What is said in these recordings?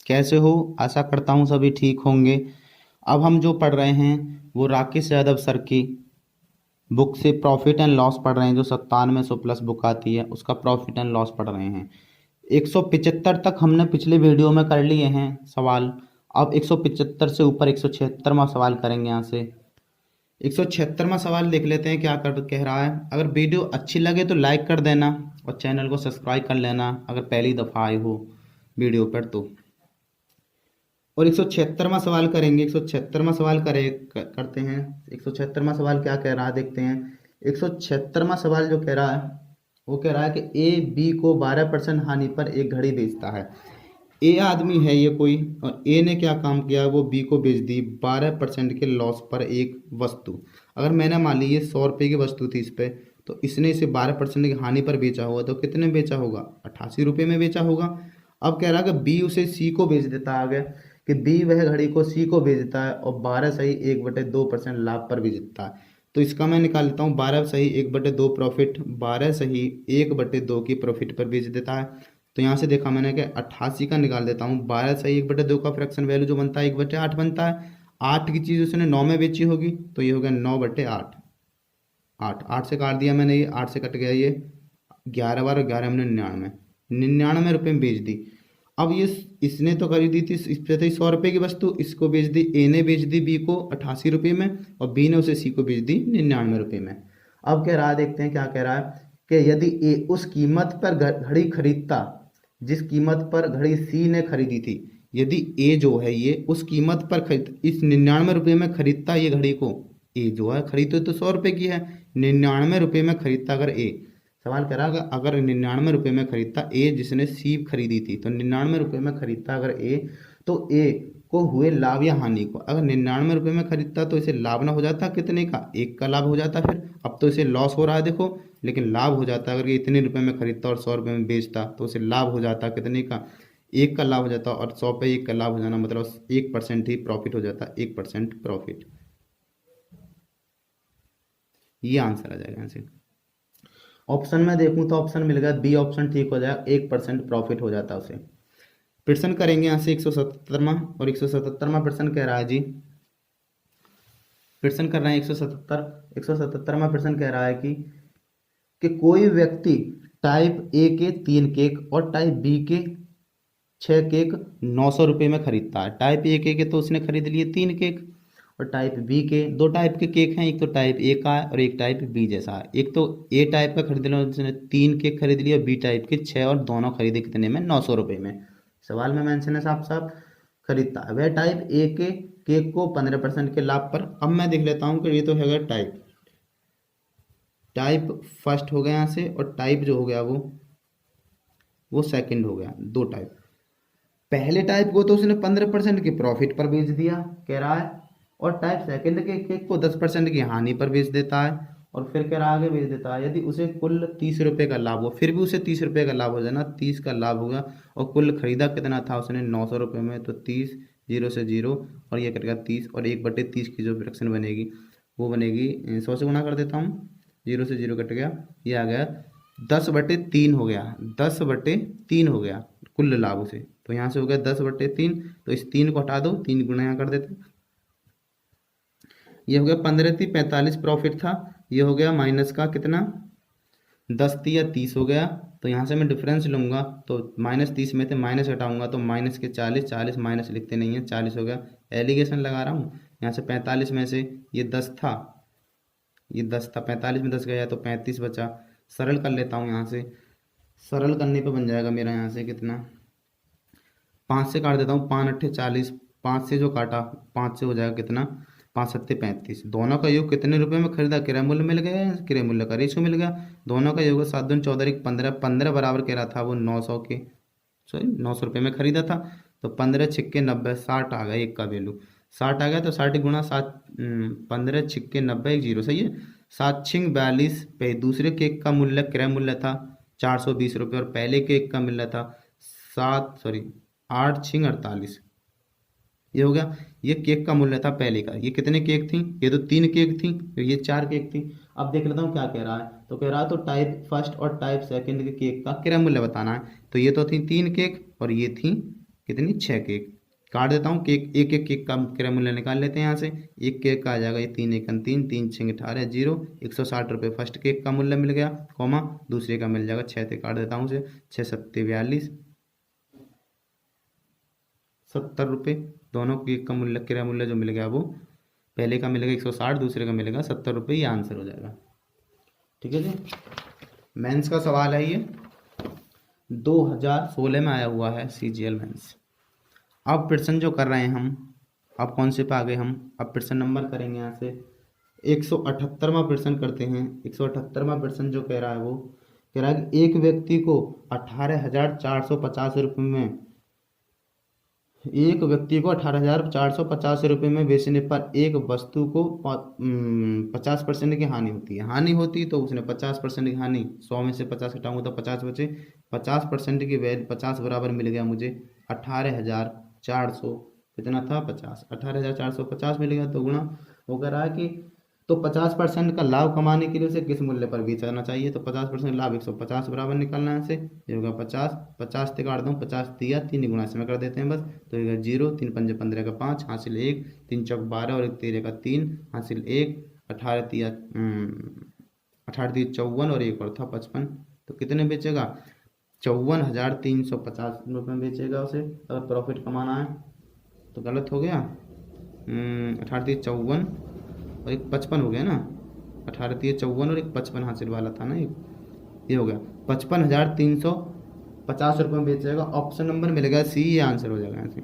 कैसे हो? आशा करता हूँ सभी ठीक होंगे। अब हम जो पढ़ रहे हैं वो राकेश यादव सर की बुक से प्रॉफिट एंड लॉस पढ़ रहे हैं, जो 9700 प्लस बुक आती है उसका प्रॉफिट एंड लॉस पढ़ रहे हैं। 175 तक हमने पिछले वीडियो में कर लिए हैं सवाल। अब 175 से ऊपर 176वां सवाल करेंगे। यहाँ से 176वां सवाल देख लेते हैं क्या कर कह रहा है। अगर वीडियो अच्छी लगे तो लाइक कर देना और चैनल को सब्सक्राइब कर लेना अगर पहली दफ़ा आए हो वीडियो पर तो। और 176वां सवाल करेंगे। 176वां सवाल करते हैं। 176वां सवाल क्या कह रहा है देखते हैं। 176वां सवाल जो कह रहा है वो कह रहा है कि ए बी को 12% हानि पर एक घड़ी बेचता है। ए आदमी है ये कोई, और ए ने क्या काम किया, वो बी को बेच दी 12% के लॉस पर एक वस्तु। अगर मैंने मान ली ये 100 रुपये की वस्तु थी इस पे, तो इसने इसे 12% की हानि पर बेचा होगा तो कितने में बेचा होगा? 88 रुपये में बेचा होगा। अब कह रहा है कि बी उसे सी को बेच देता है। आगे कि बी वह घड़ी को सी को बेच देता है और 12 सही 1/2% लाभ पर बेच देता है। तो इसका मैं निकाल लेता हूँ 12 सही 1/2 प्रॉफिट, 12 सही 1/2 की प्रॉफिट पर बेच देता है। तो यहाँ से देखा मैंने कि 88 का निकाल देता हूँ। 12 सही 1/2 का फ्रैक्शन वैल्यू जो बनता है 1/8 बनता है। 8 की चीज़ उसने 9 में बेची होगी तो ये हो गया 9/8। 8 से काट दिया मैंने, ये 8 से कट गया ये 11 बार 11 में 99 रुपये में बेच दी। अब ये इसने तो खरीदी थी इस पे थी 100 रुपये की वस्तु, इसको बेच दी ए ने, बेच दी बी को 88 रुपये में और बी ने उसे सी को बेच दी 99 रुपये में। अब कह रहा है देखते हैं क्या कह रहा है कि यदि ए उस कीमत पर घड़ी खरीदता जिस कीमत पर घड़ी सी ने खरीदी थी, यदि ए जो है ये उस कीमत पर खरीद इस 99 रुपये में खरीदता ये घड़ी को, ए जो है खरीदो तो 100 रुपये की है, 99 रुपये में खरीदता अगर ए, सवाल करा अगर 99 रुपये में खरीदता ए जिसने सी खरीदी थी, तो 99 रुपये में खरीदता अगर ए, तो ए को हुए लाभ या हानि को, अगर 99 रुपये में खरीदता तो इसे लाभ ना हो जाता कितने का? 1 का लाभ हो जाता। फिर अब तो इसे लॉस हो रहा है देखो, लेकिन लाभ हो जाता। अगर ये इतने रुपये में खरीदता और 100 रुपये में बेचता तो उसे लाभ हो जाता कितने का? 1 का लाभ हो जाता। और 100 पे 1 का लाभ हो जाना मतलब 1% ही प्रॉफिट हो जाता, 1% प्रॉफिट। ये आंसर आ जाएगा यहाँ से। ऑप्शन में देखूं तो ऑप्शन मिल गया बी, ऑप्शन ठीक हो जाएगा, 1% प्रॉफिट हो जाता उसे। प्रश्न करेंगे यहाँ से 177वां, और 177वां प्रश्न कह रहा है जी, प्रश्न कर रहे हैं 177वां प्रश्न कह रहा है कि कोई व्यक्ति टाइप ए के 3 केक और टाइप बी के 6 केक 900 रुपये में खरीदता है। टाइप ए के तो उसने खरीद लिए 3 केक, और टाइप बी के 2 टाइप के केक हैं, एक तो टाइप ए का है और एक टाइप बी जैसा है। एक तो ए टाइप का खरीद लिया उसने 3 केक खरीद लिए, और बी टाइप के 6, और दोनों खरीदे कितने में? 900 रुपये में। सवाल में मेंशन है साफ साफ, खरीदता है वह टाइप ए के केक को 15% के लाभ पर। अब मैं देख लेता हूँ कि ये तो है टाइप टाइप फर्स्ट हो गया यहाँ से, और टाइप जो हो गया वो सेकंड हो गया। 2 टाइप, पहले टाइप को तो उसने 15% के प्रॉफिट पर बेच दिया कह रहा है, और टाइप सेकंड के केक को 10% की हानि पर बेच देता है, और फिर कह रहा आगे बेच देता है यदि उसे कुल 30 रुपये का लाभ हो। फिर भी उसे 30 रुपये का लाभ हो जाना, 30 का लाभ होगा, और कुल खरीदा कितना था उसने? 900 रुपये में। तो 30 जीरो से जीरो, और ये कटेगा 30, और 1/30 की जो फ्रैक्शन बनेगी वो बनेगी 100 से गुणा कर देता हूँ, 0 से 0 कट गया, ये आ गया 10/3 हो गया। 10/3 हो गया कुल लाभ उसे। तो यहाँ से हो गया 10/3, तो इस 3 को हटा दो, 3 गुना यहाँ कर देते, ये हो गया 15 थी 45 प्रॉफिट था, ये हो गया माइनस का कितना? 10 थी या 30 हो गया। तो यहाँ से मैं डिफरेंस लूंगा तो -30 में थे माइनस हटाऊंगा तो माइनस के 40, 40 माइनस लिखते नहीं है, 40 हो गया। एलिगेशन लगा रहा हूँ यहाँ से, 45 में से ये 10 था, ये 10 था, 45 में 10 गया तो 35 बचा। सरल कर लेता हूँ यहाँ से, सरल करने पे बन जाएगा मेरा यहाँ से कितना? 5 से काट देता हूँ, 5 अट्ठे 40, 5 से जो काटा 5 से हो जाएगा कितना? 5 सत्ते 35। दोनों का योग कितने रुपए में खरीदा? क्रय मूल्य मिल गया, क्रय मूल्य का रेशो मिल गया। दोनों का योग 7 दूनी 14 1 15, 15 बराबर कह रहा था वो 900 के, सॉरी 900 रुपये में खरीदा था। तो 15 छिक्के 90, 60 आ गया एक का वैल्यू, 60 आ गया। तो 60 गुणा 7, 15 छिक्के 90, 1 जीरो, सही है। 7 छिंग 42 पे दूसरे केक का मूल्य क्रय मूल्य था 420 रुपये, और पहले केक का मूल्य था 8 छिंग 48, ये हो गया। ये केक का मूल्य था पहले का। ये कितने केक थी? ये तो 3 केक थी, तो ये 4 केक थी। अब देख लेता हूँ क्या कह रहा है। तो कह रहा है तो टाइप फर्स्ट और टाइप सेकंड के केक का क्रय मूल्य बताना है। तो ये तो थी 3 केक और ये थी कितनी 6 केक। काट देता हूँ केक, एक एक केक का क्रय मूल्य निकाल लेते हैं यहाँ से। एक केक का आ जाएगा ये 3 एकम 3, 3 6 18 0, 160 रुपये फर्स्ट केक का मूल्य मिल गया, कॉमा दूसरे का मिल जाएगा 6 से काट देता हूँ उसे, 6 सत्ते 42, 70 रुपये। दोनों केक का मूल्य क्रय मूल्य जो मिल गया वो पहले का मिलेगा 160, दूसरे का मिलेगा 70 रुपये, ये आंसर हो जाएगा। ठीक है जी। मेंस का सवाल है ये, 2016 में आया हुआ है CGL मेंस। अब प्रश्न जो कर रहे हैं हम, अब कौन से पे आ गए हम, अब प्रश्न नंबर करेंगे यहाँ से 178वां प्रश्न करते हैं। 178वां प्रश्न जो कह रहा है वो कह रहा है कि एक व्यक्ति को 18,450 रुपये में, एक व्यक्ति को 18,450 रुपये में बेचने पर एक वस्तु को 50% की हानि होती है। हानि होती तो उसने 50% की हानि, 100 में से 50 घटाऊंगा तो 50 बचे, 50% की वैल्यू 50 बराबर मिल गया मुझे 18,400, कितना था 50, 18,450 मिल गया। तो गुणा वो कह रहा है कि तो 50% का लाभ कमाने के लिए उसे किस मूल्य पर बेचना चाहिए। तो 50% लाभ 150 बराबर निकालना है। इसे ये होगा 50, 50 से काट दूँ, 50 दिया 3 गुणा से में कर देते हैं बस। तो ये 0, 3 पंजे 15 का 5, हासिल 1, 3 चौक 12 और 1 13 का 3, हासिल 1, 18 3 54 और एक और था 55। तो कितने बेचेगा, 54,350 रुपये में बेचेगा उसे। अगर प्रॉफिट कमाना है तो गलत हो गया, 18 54 और एक 55 हो गया ना, 18 54 और एक 55 हासिल वाला था ना एक, ये हो गया 55,350 रुपये में बेचेगा। ऑप्शन नंबर मिलेगा सी, ये आंसर हो जाएगा यहाँ से।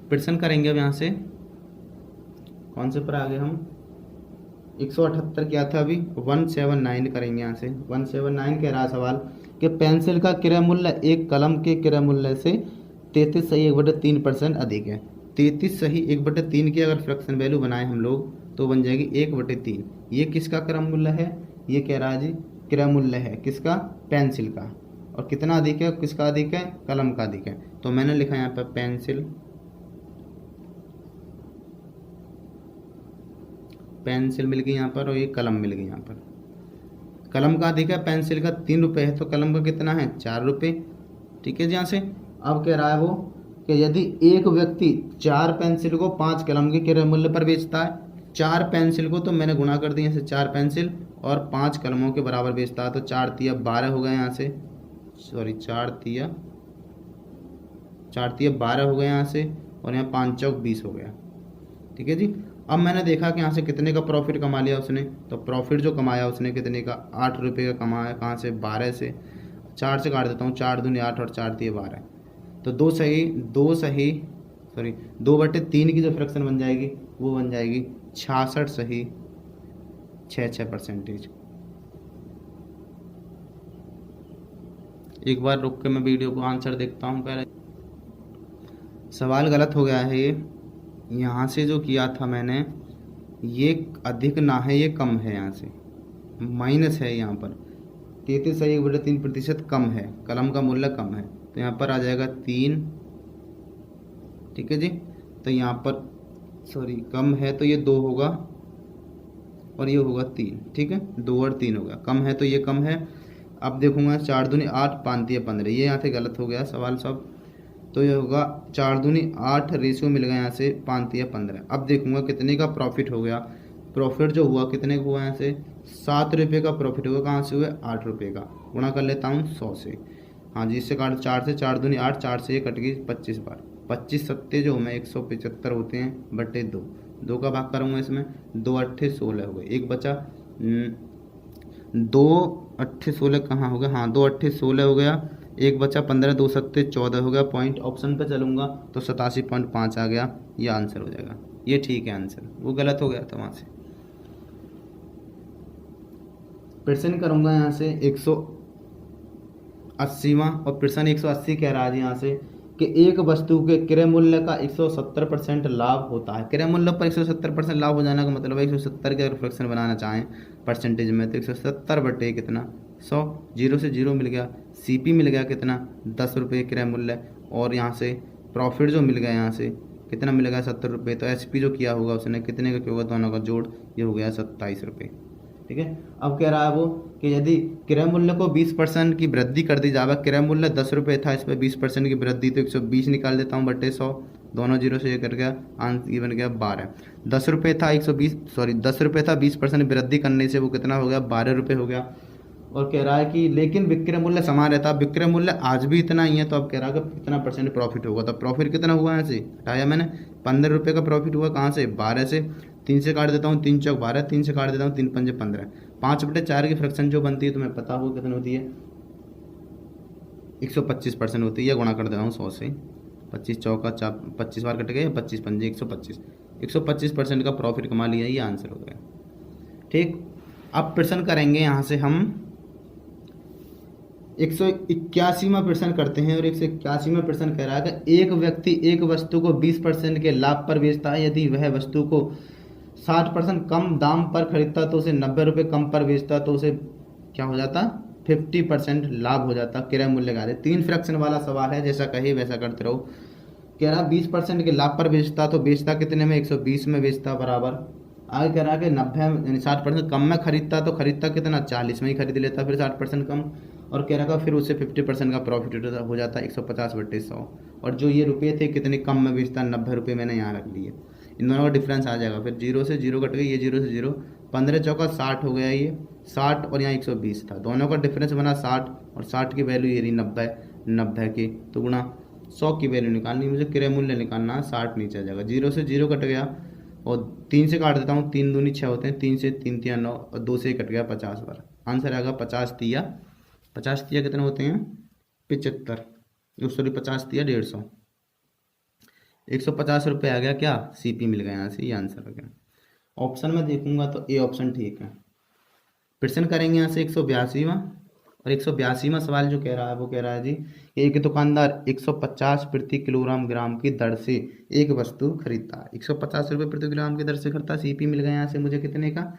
प्रश्न करेंगे अब यहाँ से कौन से पर आगे हम, 178 क्या था अभी, 179 करेंगे यहाँ से। 179 कह रहा सवाल कि पेंसिल का क्रय मूल्य एक कलम के क्रय मूल्य से 33 सही 1/3% अधिक है। 33 सही 1/3 की अगर फ्रैक्शन वैल्यू बनाए हम लोग तो बन जाएगी 1/3। ये किसका क्रय मूल्य है, ये कह रहा है जी क्रय मूल्य है किसका, पेंसिल का। और कितना अधिक है, किसका अधिक है, कलम का अधिक है। तो मैंने लिखा यहाँ पर पेंसिल, पेंसिल मिल गई यहाँ पर और ये कलम मिल गई यहाँ पर। कलम का अधिक है, पेंसिल का 3 रुपये है, तो कलम का कितना है 4 रुपये। ठीक है जी। यहाँ से अब कह रहा है वो कि यदि एक व्यक्ति 4 पेंसिल को 5 कलम के क्रय मूल्य पर बेचता है, 4 पेंसिल को तो मैंने गुणा कर दिया, जैसे 4 पेंसिल और 5 कलमों के बराबर बेचता है, तो 4 तिया 12 हो गए यहाँ से, सॉरी 4 तिया 12 हो गए यहाँ से, और यहाँ 5 चौक 20 हो गया। ठीक है जी। अब मैंने देखा कि यहाँ से कितने का प्रॉफिट कमा लिया उसने, तो प्रॉफिट जो कमाया उसने कितने का, 8 रुपये का कमाया। कहाँ से, 12 से, 4 से काट देता हूँ, 4 दूनी 8 और 4 तिये 12। तो 2 2/3 की जो फ्रैक्शन बन जाएगी वो बन जाएगी 66 सही 6%। एक बार रुक के मैं वीडियो को आंसर देखता हूँ। कह रहे सवाल गलत हो गया है ये, यहाँ से जो किया था मैंने, ये अधिक ना है, ये कम है, यहाँ से माइनस है यहाँ पर। 33 सही 1/3% कम है, कलम का मूल्य कम है, तो यहाँ पर आ जाएगा 3। ठीक है जी। तो यहाँ पर सॉरी कम है तो ये 2 होगा और ये होगा 3। ठीक है, 2 और 3 होगा, कम है तो ये कम है। अब देखूंगा 4 दूनी 8 5 तिया 15, ये यहाँ से गलत हो गया सवाल सब। तो ये होगा 4 दूनी 8 रेशियो मिल गया यहाँ से 5 तिया 15। अब देखूंगा कितने का प्रॉफिट हो गया। प्रॉफिट जो हुआ कितने का हुआ, यहाँ से 7 रुपये का प्रॉफिट हुआ। कहाँ से हुआ, 8 रुपये का। गुणा कर लेता हूँ 100 से, हाँ जी, इससे काट 4 से, 4 दूनी 8, 4 से ये कट गई 25 बार, 25 सत्ते जो हमें 175 होते हैं बटे 2, 2 का भाग करूँगा इसमें, 2 8 16 हो गए, एक बचा 2 8 16 कहाँ हो गया, हाँ 2 8 16 हो गया, एक बचा 15, 2 सत्ते 14 हो गया। पॉइंट ऑप्शन पे चलूँगा तो 87.5 आ गया, ये आंसर हो जाएगा। ये ठीक है आंसर, वो गलत हो गया था वहाँ से। प्रश्न करूँगा यहाँ से 180वां, और प्रश्न 180 कह रहा है यहाँ से कि एक वस्तु के क्रय मूल्य का 170% लाभ होता है। क्रय मूल्य पर 170% लाभ हो जाने का मतलब है 170 के अगर फ्रैक्शन बनाना चाहें परसेंटेज में तो 170 बटे कितना 100, 0 से 0 मिल गया। सीपी मिल गया कितना 10 रुपये क्रय मूल्य, और यहाँ से प्रॉफिट जो मिल गया यहाँ से कितना मिलेगा 70 रुपये। तो एसपी जो किया होगा उसने कितने का किया होगा, दोनों का जोड़ ये हो गया 27 रुपये। ठीक है। अब कह रहा है वो कि यदि क्रय मूल्य को 20% की वृद्धि कर दी जाए, क्रय मूल्य 10 रुपये था, इस पर 20% की वृद्धि, तो 120 निकाल देता हूँ बटे 100, दोनों जीरो से ये कर गया, आंसर ये बन गया 12। 10 रुपये था 120, सॉरी 10 रुपये था, 20% वृद्धि करने से वो कितना हो गया, 12 रुपये हो गया। और कह रहा है कि लेकिन विक्रय मूल्य समान रहता है, विक्रय मूल्य आज भी इतना ही है, तो अब कह रहा है कि कितना परसेंट प्रॉफिट होगा, तो प्रॉफिट कितना हुआ यहाँ से हटाया मैंने, 15 रुपये का प्रॉफिट हुआ, कहाँ से, 12 से। 3 से काट देता हूँ, 3 चौक 12, 3 से काट देता हूँ, 3 पंजे 15, 5/4 की फ्रैक्शन जो बनती है तुम्हें पता हो कितनी होती है, 125% होती है, गुणा कर देता हूँ 100 से, 25 चौका 4, 25 बार कट गए, 25 पंजे 125, 125% का प्रॉफिट कमा लिया, ये आंसर हो गया। ठीक, अब प्रश्न करेंगे यहाँ से हम 181वां प्रश्न करते हैं, और 181वां प्रश्न कह रहा है कि एक व्यक्ति एक वस्तु को 20% के लाभ पर बेचता है, यदि वह वस्तु को 60% कम दाम पर खरीदता तो उसे 90 रुपये कम पर बेचता तो उसे क्या हो जाता, 50% लाभ हो जाता। क्रय मूल्य का 3 फ्रैक्शन वाला सवाल है, जैसा कहे वैसा करते रहो। कह रहा 20% के लाभ पर बेचता, तो बेचता कितने में, 120 में बेचता, बराबर। आगे कह रहा कि 90 यानी 60% कम में खरीदता, तो खरीदता कितना, 40 में ही खरीद लेता, फिर 60% कम। और कह रहा फिर उससे 50% का प्रॉफिट हो जाता, 150/100। और जो ये रुपये थे कितने कम में बेचता, 90 रुपये मैंने यहाँ रख लिए, इन दोनों का डिफरेंस आ जाएगा। फिर 0 से 0 कट गई, ये 0 से 0, 15 चौका 60 हो गया, ये 60 और यहाँ 120 था, दोनों का डिफरेंस बना 60, और 60 की वैल्यू ये रही 90, 90 की तो गुणा 100 की वैल्यू निकालनी, मुझे क्रय मूल्य निकालना है, 60 नीचे आ जाएगा, 0 से 0 कट गया, और 3 से काट देता हूँ, 3 दूनी 6 होते हैं, 3 से 3 तिया 9, और 2 से कट गया 50 बार, आंसर आएगा 50 तिया कितने होते हैं, 75, सॉरी 50 तिया 150, 150 रुपये आ गया, क्या सीपी मिल गया यहाँ से, ये आंसर हो गया। ऑप्शन में देखूंगा तो ए ऑप्शन ठीक है। प्रश्न करेंगे यहाँ से 182वां, और 182वां सवाल जो कह रहा है वो कह रहा है जी, एक दुकानदार 150 प्रति किलोग्राम ग्राम की दर से एक वस्तु खरीदता है, 150 रुपये प्रति किलोग्राम की दर से खरीदता, सीपी मिल गया यहाँ से मुझे कितने का,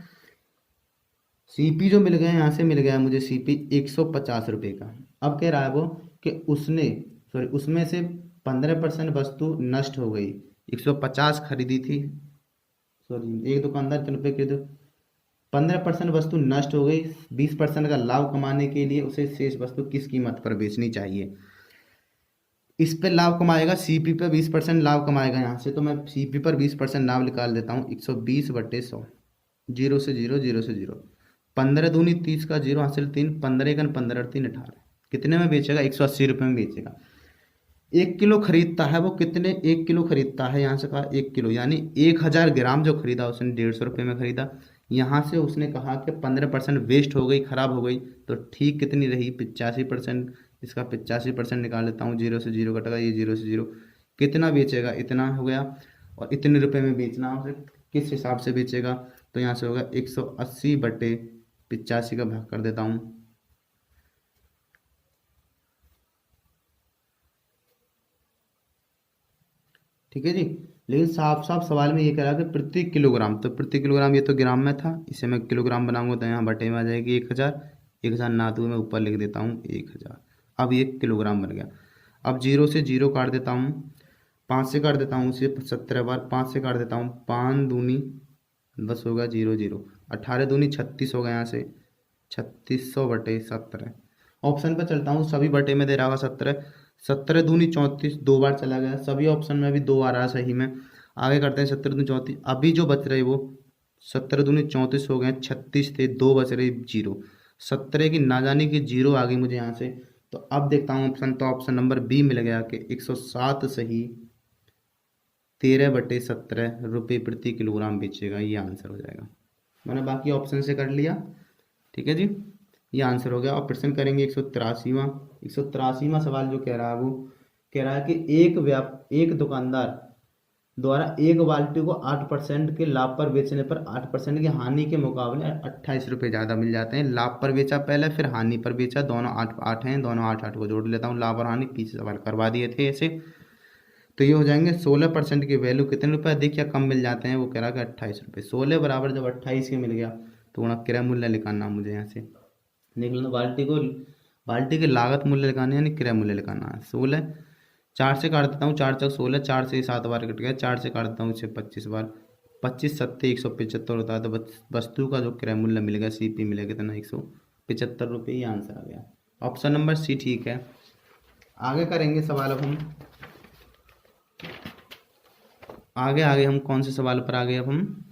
सीपी जो मिल गया यहाँ से मिल गया मुझे सीपी 150 रुपये का। अब कह रहा है वो कि उसमें से 15% वस्तु नष्ट हो गई, 150 खरीदी थी, सॉरी एक दुकानदार कितने रुपये खरीदो, 15% वस्तु नष्ट हो गई, 20% का लाभ कमाने के लिए उसे शेष वस्तु किस कीमत पर बेचनी चाहिए। इस पे लाभ कमाएगा, सीपी पे 20% लाभ कमाएगा यहाँ से, तो मैं सीपी पर 20% लाभ निकाल देता हूँ, 120/100, 0 से 0, 0 से 0, 15 दूनी 30 का 0 हासिल 3, 15 1 15 और 3 18, कितने में बेचेगा, 180 रुपये में बेचेगा। 1 किलो खरीदता है वो, कितने 1 किलो खरीदता है, यहाँ से कहा 1 किलो, यानी 1000 ग्राम जो खरीदा उसने 150 रुपये में खरीदा। यहाँ से उसने कहा कि 15% वेस्ट हो गई, खराब हो गई, तो ठीक कितनी रही, 85%, इसका 85% निकाल लेता हूँ, 0 से 0 कटेगा, ये 0 से 0, कितना बेचेगा, इतना हो गया, और इतने रुपये में बेचना है उसे, किस हिसाब से बेचेगा, तो यहाँ से होगा 180/85 का भाग कर देता हूँ, ठीक है जी। लेकिन साफ साफ सवाल में ये कह रहा है कि प्रति किलोग्राम, तो प्रति किलोग्राम ये तो ग्राम में था, इसे मैं किलोग्राम बनाऊंगा तो यहाँ बटे में आ जाएगी 1000, 1000 ना तो मैं ऊपर लिख देता हूँ 1000, अब ये किलोग्राम बन गया। अब 0 से 0 काट देता हूँ, 5 से काट देता हूँ उसे 17 बार, 5 से काट देता हूँ, 5 दूनी 10 होगा, 0 0, 18 दूनी 36 होगा, यहाँ से 3600/17। ऑप्शन पे चलता हूँ, सभी बटे में दे रहा होगा 17, 17 दूनी 34, 2 बार चला गया, सभी ऑप्शन में भी 2 आ रहा है सही में। आगे करते हैं 17 दूनी 34, अभी जो बच रहे वो 17 दूनी 34 हो गए, 36 थे, 2 बच रहे 0, 17 की ना जाने की 0 आ गई मुझे यहाँ से। तो अब देखता हूँ ऑप्शन, तो ऑप्शन नंबर बी मिल गया कि 107 सही 13/17 रुपये प्रति किलोग्राम बेचेगा, ये आंसर हो जाएगा। मैंने बाकी ऑप्शन से कर लिया, ठीक है जी, ये आंसर हो गया। और प्रश्न करेंगे 183वां सवाल जो कह रहा है वो कह रहा है कि एक दुकानदार द्वारा एक बाल्टी को 8% के लाभ पर बेचने पर 8% की हानि के मुकाबले 28 रुपये ज़्यादा मिल जाते हैं। लाभ पर बेचा पहले, फिर हानि पर बेचा, दोनों 8 हैं, दोनों 8 को जोड़ लेता हूँ, लाभ और हानि पीछे सवाल करवा दिए थे ऐसे। तो ये हो जाएंगे 16% की वैल्यू कितने रुपये अधिक या कम मिल जाते हैं, वो कह रहा है कि 28 रुपये। 16 बराबर जब 28 के मिल गया तो गुणा क्रय मूल्य निकालना मुझे यहाँ से देख लो, बाल्टी की लागत मूल्य निकालना यानी क्रय मूल्य निकालना है। 16, 4 से काट देता हूँ, 4 चौक 16, 4 से 7 बार कट गया, 4 से काट देता हूँ इसे 25 बार, 25 सत्ते 175 होता है, तो वस्तु का जो क्रय मूल्य मिलेगा सीपी मिलेगा कितना 175 रुपये। ये आंसर आ गया। ऑप्शन नंबर सी ठीक है। आगे करेंगे सवाल। अब हम आगे हम कौन से सवाल पर आ गए? अब हम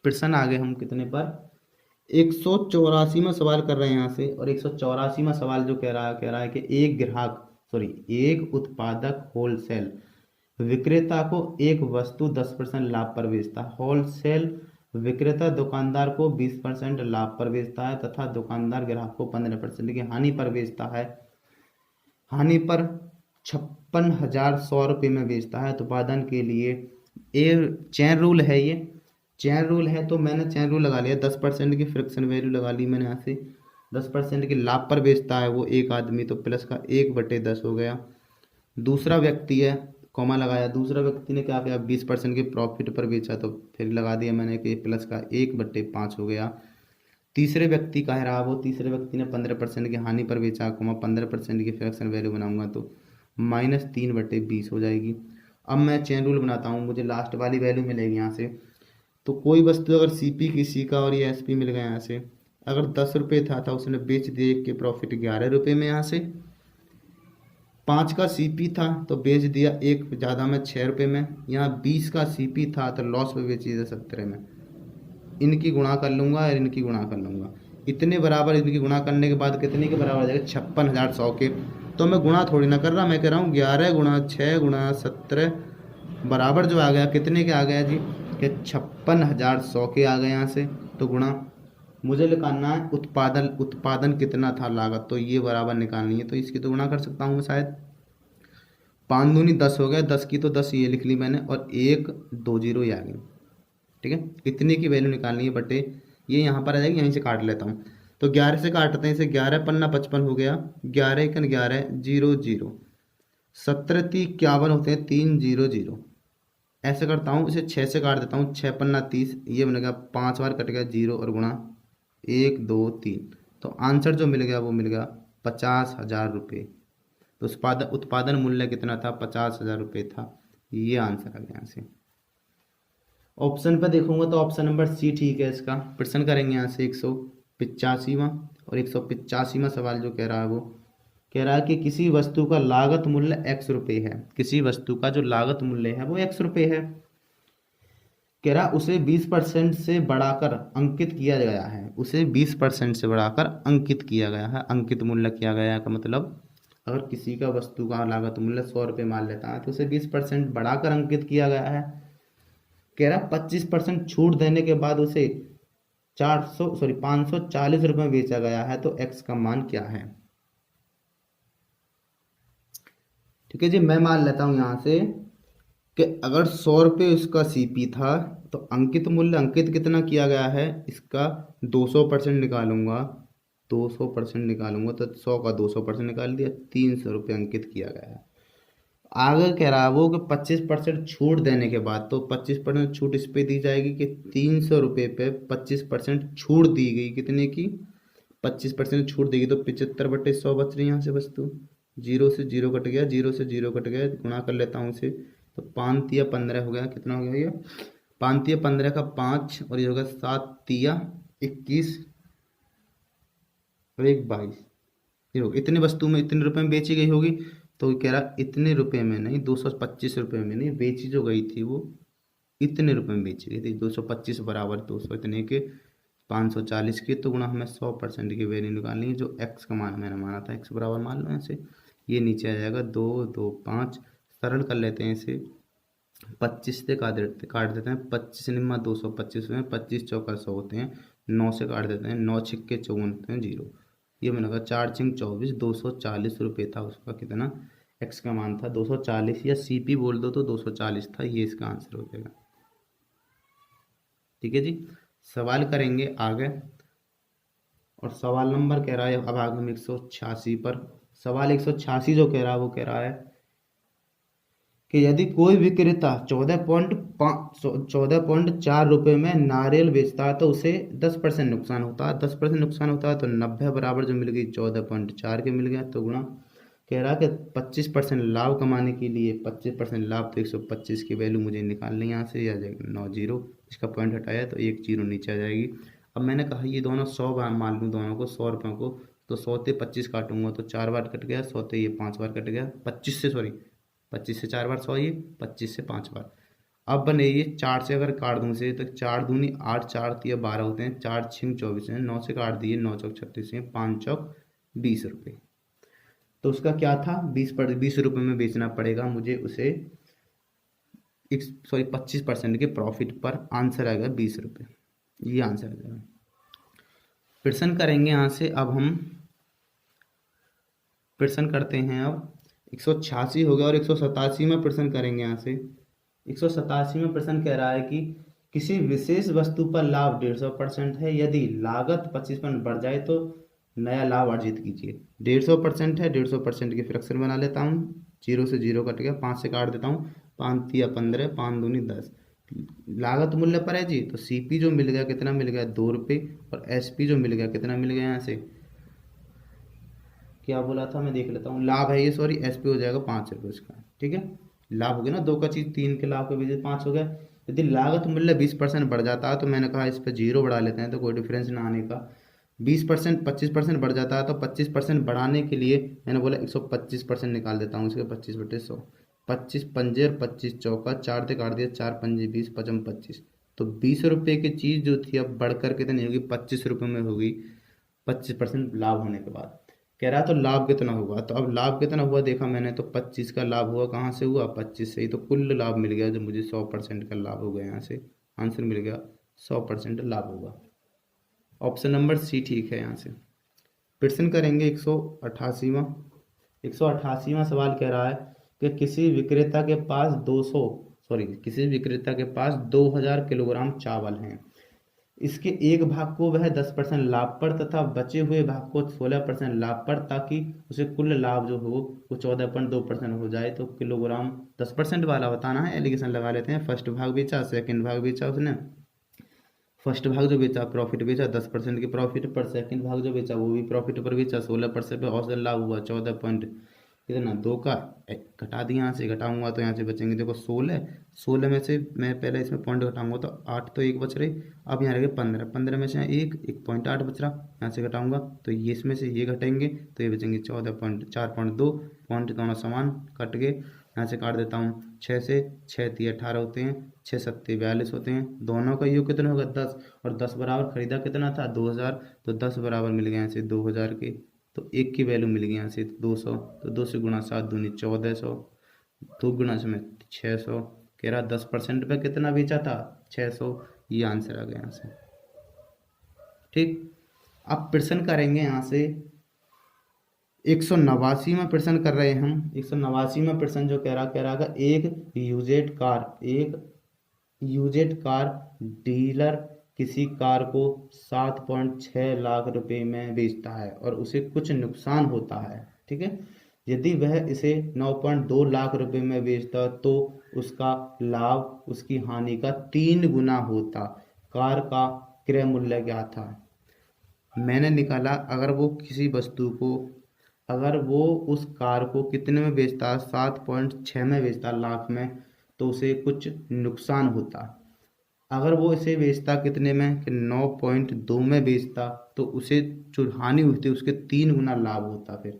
प्रश्न आ गए हम कितने पर? 184वां सवाल कर रहे हैं यहाँ से। और 184वां सवाल जो कह रहा है कि एक उत्पादक होलसेल विक्रेता को एक वस्तु 10% लाभ पर बेचता है। होलसेल विक्रेता दुकानदार को 20% लाभ पर बेचता है तथा दुकानदार ग्राहक को 15% की हानि पर बेचता है। हानि पर 56,100 रुपये में बेचता है। उत्पादन के लिए ये चेन रूल है। ये चेन रूल है, तो मैंने चेन रूल लगा लिया। 10% की फ्रिक्शन वैल्यू लगा ली मैंने यहाँ से। 10% के लाभ पर बेचता है वो एक आदमी, तो प्लस का 1/10 हो गया। दूसरा व्यक्ति है, कॉमा लगाया। दूसरा व्यक्ति ने क्या किया? 20% के प्रॉफिट पर बेचा, तो फिर लगा दिया मैंने कि प्लस का 1/5 हो गया। तीसरे व्यक्ति का है रहा वो, तीसरे व्यक्ति ने 15% की हानि पर बेचा, 15% की फ्रैक्शन वैल्यू बनाऊंगा तो -3/20 हो जाएगी। अब मैं चेन रूल बनाता हूँ, मुझे लास्ट वाली वैल्यू मिलेगी यहाँ से। तो कोई वस्तु अगर सीपी किसी का और ये एसपी मिल गया यहाँ से, अगर 10 रुपये था उसने बेच दिए के प्रॉफिट 11 रुपये में। यहाँ से 5 का सीपी था तो बेच दिया एक ज़्यादा में 6 रुपये में। यहाँ 20 का सीपी था तो लॉस पे बेच दिया 17 में। इनकी गुणा कर लूँगा और इनकी गुणा कर लूँगा, इतने बराबर। इनकी गुणा करने के बाद कितने के बराबर आ जाएगा? 56,100 के। तो मैं गुणा थोड़ी ना कर रहा, मैं कह रहा हूँ 11 × 6 × 17 बराबर जो आ गया कितने के आ गया जी? कि 56,100 के आ गए यहाँ से। तो गुणा मुझे निकालना है उत्पादन कितना था लागत, तो ये बराबर निकालनी है। तो इसकी तो गुणा कर सकता हूँ मैं शायद। 5 दूनी 10 हो गया, 10 की तो 10 ये लिख ली मैंने, और 1 2 0 ये आ गई। ठीक है, इतने की वैल्यू निकालनी है बटे ये यहाँ पर आ जाएगी। यहीं से काट लेता हूँ, तो 11 से काटते हैं इसे। 11 पन्ना 55 हो गया, 11 × 11 0 0, 17 × 3 51 होते हैं, 3 0 0। ऐसे करता हूँ, इसे 6 से काट देता हूँ, 6 पन्ना 30, ये बनेगा 5 बार कट गया 0 और गुणा 1 2 3। तो आंसर जो मिल गया वो मिल गया 50,000 रुपये। तो उत्पादन मूल्य कितना था? 50,000 रुपये था। ये आंसर आ गया यहाँ से। ऑप्शन पे देखूंगा तो ऑप्शन नंबर सी ठीक है इसका। प्रश्न करेंगे यहाँ से 185वां। और 185वां सवाल जो कह रहा है वो कह रहा है कि किसी वस्तु का लागत मूल्य x रुपये है। किसी वस्तु का जो लागत मूल्य है वो x रुपये है। कह रहा उसे 20% से बढ़ाकर अंकित किया गया है। उसे 20% से बढ़ाकर अंकित किया गया है। अंकित मूल्य किया गया है का मतलब, अगर किसी का वस्तु का लागत मूल्य 100 रुपये मान लेता है तो उसे 20% बढ़ाकर अंकित किया गया है। कह रहा 25% छूट देने के बाद उसे 540 रुपये में बेचा गया है, तो x का मान क्या है? ठीक है जी, मैं मान लेता हूं यहां से कि अगर 100 रुपये उसका सीपी था तो अंकित मूल्य अंकित कितना किया गया है इसका 200% निकालूंगा। 200% निकालूंगा तो 100 का 200% निकाल दिया, 300 रुपये अंकित किया गया है। आगे कह रहा है वो कि 25% छूट देने के बाद, तो 25% छूट इस पे दी जाएगी कि 300 रुपये पे 25% छूट दी गई। कितने की? 25% छूट देगी, तो 75/100 बच रही है यहाँ से वस्तु। 0 से 0 कट गया, 0 से 0 कट गया, गुणा कर लेता हूँ इसे। तो 5 × 15 हो गया, कितना हो गया ये? 5 × 15 का 5, और ये होगा 7 × 21 और 1 22। ये होगा इतने वस्तु में इतने रुपए में बेची गई होगी। तो कह रहा इतने रुपए में नहीं, 225 रुपये में नहीं, बेची जो गई थी वो इतने रुपए में बेची गई थी। 225 बराबर 200 इतने के 540 के। तो गुणा हमें 100% की वैल्यू निकालनी है, जो x का मान मैंने माना था। x बराबर मान लो ऐसे, ये नीचे आ जाएगा 2 2 5। सरल कर लेते हैं इसे, 25 से काट देते हैं। 25 निम्मा 225 में 25 चौका 100 होते हैं। 9 से काट देते हैं, 9 छिक्के 54 होते हैं 0। ये बनेगा 4 × 24, 240 रुपये था उसका। कितना? x का मान था 240, या सीपी बोल दो तो 240 था। ये इसका आंसर हो जाएगा। ठीक है जी, सवाल करेंगे आगे। और सवाल नंबर कह रहा है, अब आगे हम 186 पर। सवाल 186 जो कह रहा है वो कह रहा है कि यदि कोई विक्रेता 14.4 रुपये में नारियल बेचता है तो उसे 10% नुकसान होता है। 10% नुकसान होता है तो 90 बराबर जो मिल गई 14.4 के मिल गया, तो गुणा। कह रहा कि 25% लाभ कमाने के लिए 25% लाभ, तो 125 की वैल्यू मुझे निकालनी है यहाँ से, आ जाएगा 9 जीरो, इसका पॉइंट हटाया तो 1 जीरो नीचे आ जाएगी। अब मैंने कहा ये दोनों 100 बार मान लूँ दोनों को 100 रुपयों को, तो 100 से 25 काटूंगा तो 4 बार कट गया, 100 से ये 5 बार कट गया, 25 से सॉरी 25 से 4 बार 100, ये 25 से 5 बार। अब बने ये 4 से अगर काट दूँ से, तो 4 दूनी 8, 4 तिया 12 होते हैं, 4 6 24 हैं, 9 से काट दिए 9 चौक 36 हैं, 5 चौक 20 रुपये। तो उसका क्या था, 20 रुपये में बेचना पड़ेगा मुझे उसे, 25% के प्रॉफिट पर। आंसर आएगा 20 रुपये, ये आंसर आ जाएगा। प्रश्न करेंगे यहाँ से, अब हम प्रश्न करते हैं। अब 186 हो गया और 187 में प्रश्न करेंगे यहाँ से। 187 में प्रश्न कह रहा है कि किसी विशेष वस्तु पर लाभ 150% है, यदि लागत 25% बढ़ जाए तो नया लाभ अर्जित कीजिए। 150% है, 150% की फ्रैक्शन बना लेता हूँ, 0 से 0 कट गया, 5 से काट देता हूँ, 5 तिया 15, 5 दूनी 10। लागत मूल्य पर है जी, तो सीपी जो मिल गया कितना मिल गया, 2 रुपये, और एसपी जो मिल गया कितना मिल गया, यहाँ से क्या बोला था मैं देख लेता हूँ, लाभ है ये, सॉरी एसपी हो जाएगा 5 रुपये इसका, ठीक है। लाभ हो गया ना, 2 का चीज़ 3 के लाभ के बीच 5 हो गया। यदि लागत मूल्य 20% बढ़ जाता है, तो मैंने कहा इस पर 0 बढ़ा लेते हैं तो कोई डिफरेंस ना आने का। 20% 25% बढ़ जाता है, तो 25% बढ़ाने के लिए मैंने बोला 125% निकाल देता हूँ इसके, 25/100, 25 पंजे और 25 चौका, 4 से काट दिया, 4 पंजे 20, 55 25। तो 20 रुपये की चीज़ जो थी अब बढ़कर कितनी होगी, 25 रुपये में होगी, 25% लाभ होने के बाद। कह रहा तो लाभ कितना होगा, तो अब लाभ कितना हुआ देखा मैंने, तो 25 का लाभ हुआ, कहाँ से हुआ, 25 से ही, तो कुल लाभ मिल गया जो मुझे 100% का लाभ हो गया, यहाँ से आंसर मिल गया 100% लाभ होगा। ऑप्शन नंबर सी ठीक है यहाँ से। प्रश्न करेंगे 188वां। 188वां सवाल कह रहा है कि किसी विक्रेता के पास 2000 किलोग्राम चावल हैं। इसके एक भाग को वह 10% लाभ पर तथा बचे हुए भाग को 16% लाभ पर, ताकि उसे कुल लाभ जो हो वो 14.2% हो जाए। तो किलोग्राम 10% वाला बताना है, एलिगेशन लगा लेते हैं। फर्स्ट भाग बेचा, सेकंड भाग बेचा उसने, फर्स्ट भाग जो बेचा प्रॉफिट बेचा 10% के प्रॉफिट पर, सेकंड भाग जो बेचा वो भी प्रॉफिट पर बेचा 16% पर, औसत लाभ हुआ 14 पॉइंट कितना 2 का, घटा दिया यहाँ से, घटाऊंगा तो यहाँ से बचेंगे देखो 16 में से मैं पहले इसमें पॉइंट घटाऊंगा तो 8 तो 1 बच रही, अब यहाँ रह गए 15 में से 1.8 बच रहा, यहाँ से घटाऊंगा तो ये इसमें से ये घटेंगे तो ये बचेंगे 14.4.2 पॉइंट, दोनों समान कट गए। यहाँ से काट देता हूँ 6 से, 6 3 18 होते हैं, 6 7 42 होते हैं, दोनों का योग कितना होगा 10, और 10 बराबर खरीदा कितना था 2000, तो 10 बराबर मिल गए यहाँ से 2000 के, तो 1 की वैल्यू मिल गई यहाँ से 200, तो 2 से गुणा 7 दूनी 1400, 2 गुणा इसमें 600, कह रहा 10% पे कितना बेचा था 600, ये आंसर आ गया यहाँ से, ठीक। अब प्रश्न करेंगे यहाँ से 189वां प्रश्न कर रहे हैं हम। 189वां प्रश्न जो कह रहा है एक यूजेड कार डीलर किसी कार को 7.6 लाख रुपए में बेचता है और उसे कुछ नुकसान होता है, ठीक है। यदि वह इसे 9.2 लाख रुपए में बेचता तो उसका लाभ उसकी हानि का 3 गुना होता। कार का क्रय मूल्य क्या था। मैंने निकाला अगर वो उस कार को कितने में बेचता, 7.6 में बेचता लाख में, तो उसे कुछ नुकसान होता। अगर वो इसे बेचता कितने में कि 9.2 में बेचता, तो उसे जो हानि हुई थी उसके 3 गुना लाभ होता। फिर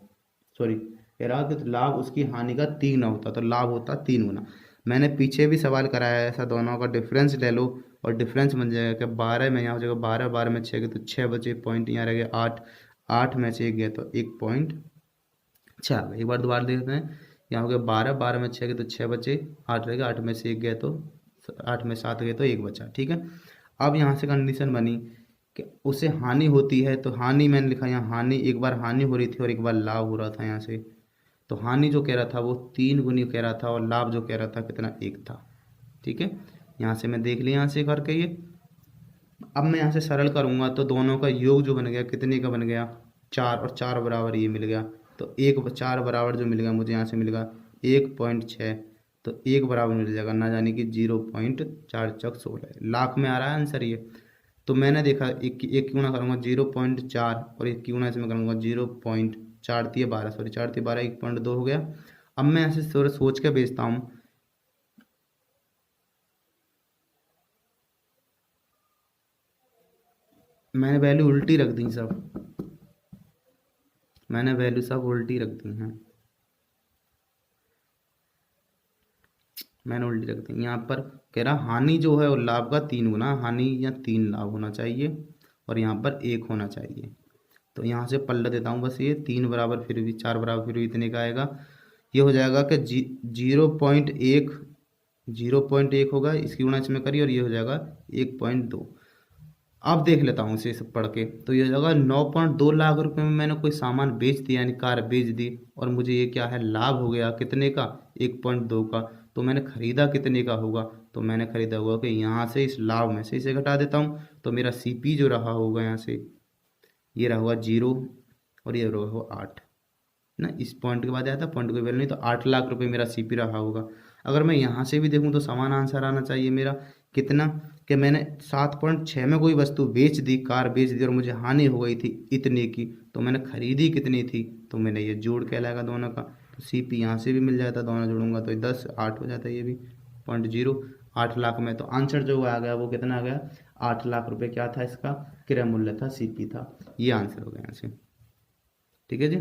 सॉरी कह रहा कि लाभ उसकी हानि का 3 गुना होता, तो लाभ होता 3 गुना। मैंने पीछे भी सवाल कराया है ऐसा, दोनों का डिफरेंस ले लो और डिफरेंस बन जाएगा कि 12 में यहाँ हो जाएगा 12, 12 में 6 गए तो 6 बचे, पॉइंट यहाँ रह गया 8, 8 में से 1 गया तो 1.6 आ गया। एक बार दोबारा देखते हैं, यहाँ हो गया 12, 12 में 6 गए तो 6 बचे, 8 रह गया, 8 में से 1 गया तो 8 में 7 गए तो 1 बचा, ठीक है। अब यहाँ से कंडीशन बनी कि उसे हानि होती है, तो हानि मैंने लिखा यहाँ, हानि एक बार हानि हो रही थी और एक बार लाभ हो रहा था यहाँ से। तो हानि जो कह रहा था वो 3 गुनी कह रहा था और लाभ जो कह रहा था कितना 1 था, ठीक है। यहाँ से मैं देख लिया यहाँ से करके ये। अब मैं यहाँ से सरल करूँगा तो दोनों का योग जो बन गया कितने का बन गया 4, और 4 बराबर ये मिल गया, तो 4 बराबर जो मिल गया मुझे यहाँ से मिल गया 1.6, तो 1 बराबर मिल जाएगा ना, यानी कि 0.4 चौक 16 लाख में आ रहा है आंसर ये। तो मैंने देखा एक की गुणा करूँगा 0.4 और एक की गुणा इसमें करूँगा 4 दिए 12, सॉरी 4 दिए 12, 1.2 हो गया। अब मैं ऐसे थोड़ा सोच के बेचता हूँ। मैंने वैल्यू उल्टी रख दी सब, मैंने वैल्यू सब उल्टी रख दी हैं, मैंने उल्टी रख दी। यहाँ पर कह रहा हानि जो है और लाभ का 3 गुना, हानि या 3 लाभ होना चाहिए और यहाँ पर 1 होना चाहिए। तो यहाँ से पलट देता हूँ बस, ये 3 बराबर फिर भी 4 बराबर फिर भी इतने का आएगा। ये हो जाएगा कि 0.1, 0.1 होगा, इसकी गुणा इसमें करिए और ये हो जाएगा 1.2। अब देख लेता हूँ इसे सब पढ़ के, तो ये हो जाएगा 9.2 लाख रुपए में मैंने कोई सामान बेच दिया, यानी कार बेच दी, और मुझे ये क्या है लाभ हो गया कितने का, 1.2 का। तो मैंने खरीदा कितने का होगा, तो मैंने खरीदा होगा कि यहाँ से इस लाभ में से इसे घटा देता हूँ, तो मेरा सीपी जो रहा होगा यहाँ से, ये रहा होगा 0 और ये रहा होगा 8 ना, इस पॉइंट के बाद आया था, पॉइंट कोई वैल्यू नहीं, तो 8 लाख रुपए मेरा सीपी रहा होगा। अगर मैं यहाँ से भी देखूँ तो समान आंसर आना चाहिए मेरा, कितना, कि मैंने 7.6 में कोई वस्तु बेच दी, कार बेच दी और मुझे हानि हो गई थी इतने की, तो मैंने खरीदी कितनी थी, तो मैंने ये जोड़ कहलाएगा दोनों का, तो सीपी यहाँ से भी मिल जाता, दोनों जोड़ूंगा तो 10 8 हो जाता है, ये भी 0.0 8 लाख में। तो आंसर जो आ गया वो कितना आ गया, 8 लाख रुपए क्या था, इसका क्रय मूल्य था, सीपी था। ये आंसर हो गया यहाँ से। ठीक है जी।